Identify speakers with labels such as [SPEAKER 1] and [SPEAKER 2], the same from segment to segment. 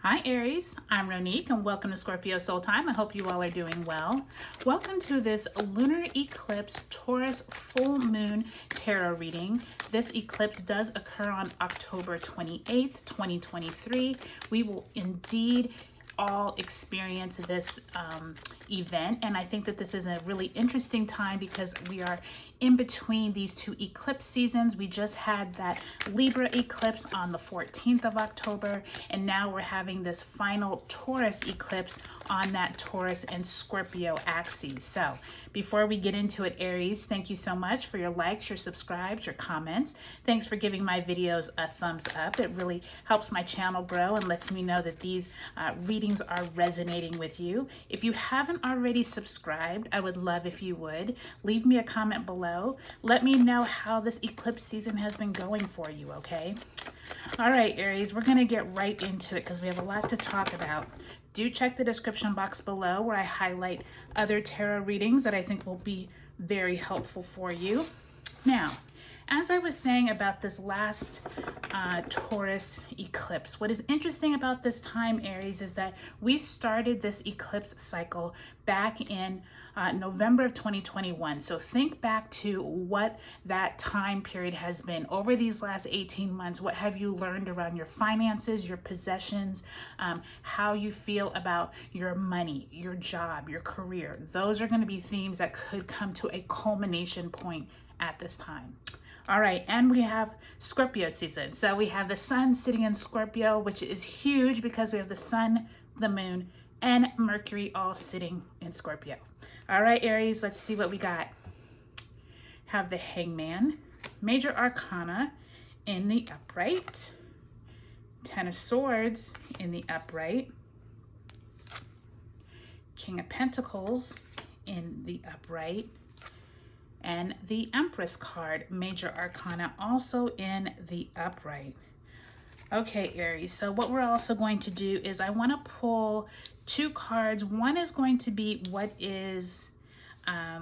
[SPEAKER 1] Hi Aries, I'm Ronique and welcome to Scorpio Soul Time. I hope you all are doing well. Welcome to this lunar eclipse Taurus Full Moon tarot reading. This eclipse does occur on October 28th, 2023. We will indeed all experience this event, and I think that this is a really interesting time because we are in between these two eclipse seasons. We just had that Libra eclipse on the 14th of October, and now we're having this final Taurus eclipse on that Taurus and Scorpio axis. So before we get into it, Aries, thank you so much for your likes, your subscribes, your comments. Thanks for giving my videos a thumbs up. It really helps my channel grow and lets me know that these readings are resonating with you. If you haven't already subscribed, I would love if you would. Leave me a comment below. Let me know how this eclipse season has been going for you, okay? All right, Aries, we're going to get right into it because we have a lot to talk about. Do check the description box below where I highlight other tarot readings that I think will be very helpful for you. Now, as I was saying about this last Taurus eclipse, what is interesting about this time, Aries, is that we started this eclipse cycle back in November of 2021. So think back to what that time period has been over these last 18 months. What have you learned around your finances, your possessions, how you feel about your money, your job, your career? Those are going to be themes that could come to a culmination point at this time. All right, and we have Scorpio season. So we have the sun sitting in Scorpio, which is huge because we have the sun, the moon, and Mercury all sitting in Scorpio. All right, Aries, let's see what we got. Have the Hangman, Major Arcana in the upright, Ten of Swords in the upright, King of Pentacles in the upright, and the Empress card, Major Arcana, also in the upright. Okay, Aries, so what we're also going to do is I want to pull two cards. One is going to be what is, I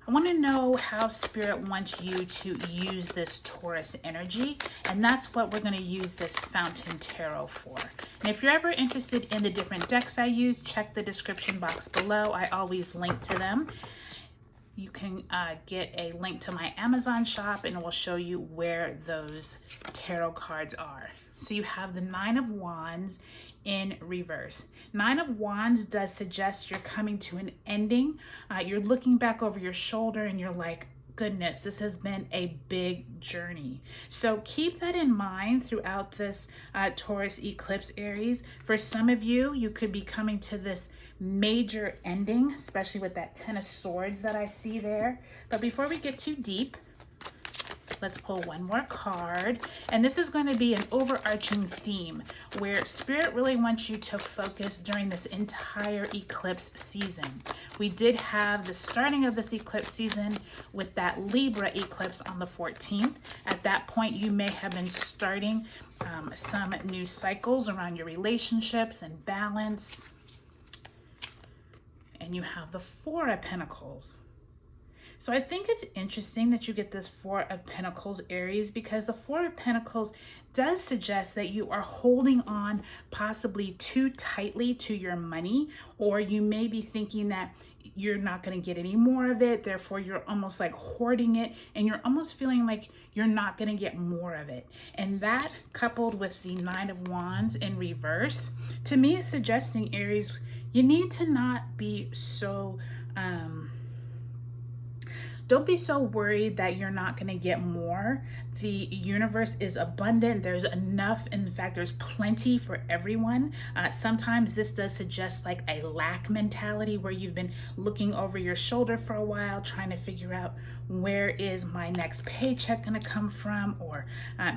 [SPEAKER 1] want to know how Spirit wants you to use this Taurus energy, and that's what we're going to use this Fountain Tarot for. And if you're ever interested in the different decks I use, check the description box below. I always link to them. You can get a link to my Amazon shop and it will show you where those tarot cards are. So you have the Nine of Wands in reverse. Nine of Wands does suggest you're coming to an ending. You're looking back over your shoulder and you're like, goodness, this has been a big journey. So keep that in mind throughout this Taurus eclipse, Aries. For some of you, you could be coming to this major ending, especially with that Ten of Swords that I see there. But before we get too deep, let's pull one more card. And this is going to be an overarching theme where Spirit really wants you to focus during this entire eclipse season. We did have the starting of this eclipse season with that Libra eclipse on the 14th. At that point, you may have been starting some new cycles around your relationships and balance. And you have the Four of Pentacles. So I think it's interesting that you get this Four of Pentacles, Aries, because the Four of Pentacles does suggest that you are holding on possibly too tightly to your money, or you may be thinking that you're not going to get any more of it, therefore you're almost like hoarding it, and you're almost feeling like you're not going to get more of it. And that, coupled with the Nine of Wands in reverse, to me is suggesting, Aries, you need to not be so don't be so worried that you're not going to get more. The universe is abundant. There's enough. In fact, there's plenty for everyone. Sometimes this does suggest like a lack mentality where you've been looking over your shoulder for a while, trying to figure out where is my next paycheck going to come from, or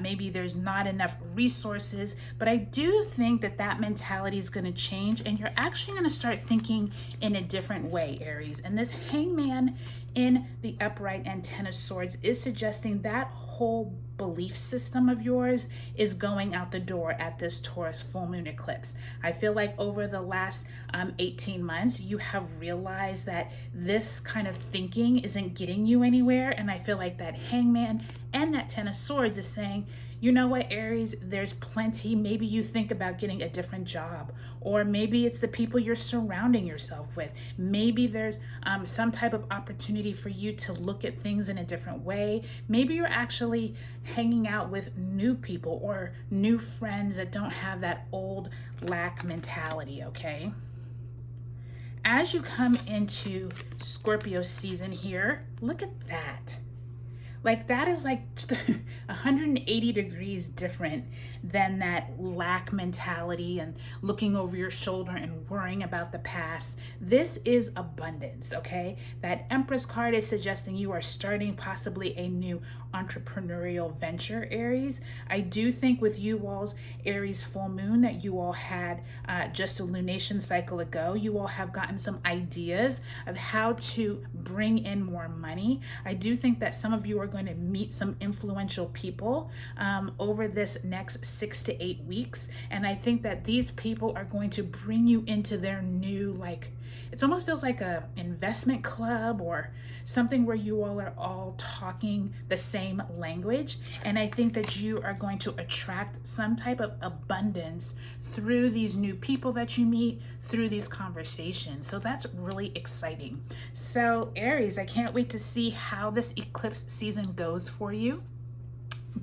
[SPEAKER 1] maybe there's not enough resources. But I do think that that mentality is going to change, and you're actually going to start thinking in a different way, Aries. And this Hangman in the upright and Ten of Swords is suggesting that whole belief system of yours is going out the door at this Taurus full moon eclipse. I feel like over the last 18 months, you have realized that this kind of thinking isn't getting you anywhere. And I feel like that Hangman and that Ten of Swords is saying You know what, Aries, there's plenty. Maybe you think about getting a different job, or maybe it's the people you're surrounding yourself with. Maybe there's some type of opportunity for you to look at things in a different way. Maybe you're actually hanging out with new people or new friends that don't have that old lack mentality, okay? As you come into Scorpio season here, look at that. Like that is like 180 degrees different than that lack mentality and looking over your shoulder and worrying about the past. This is abundance, okay? That Empress card is suggesting you are starting possibly a new entrepreneurial venture, Aries. I do think with you all's Aries full moon that you all had just a lunation cycle ago, you all have gotten some ideas of how to bring in more money. I do think that some of you are going to meet some influential people over this next 6 to 8 weeks. And I think that these people are going to bring you into their new, like, it almost feels like a investment club or something where you all are all talking the same language. And I think that you are going to attract some type of abundance through these new people that you meet, through these conversations. So that's really exciting. So Aries, I can't wait to see how this eclipse season goes for you.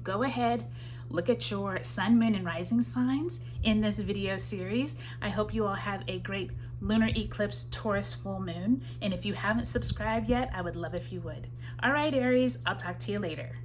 [SPEAKER 1] Go ahead, look at your sun, moon, and rising signs in this video series. I hope you all have a great lunar eclipse Taurus full moon. And if you haven't subscribed yet, I would love if you would. All right, Aries, I'll talk to you later.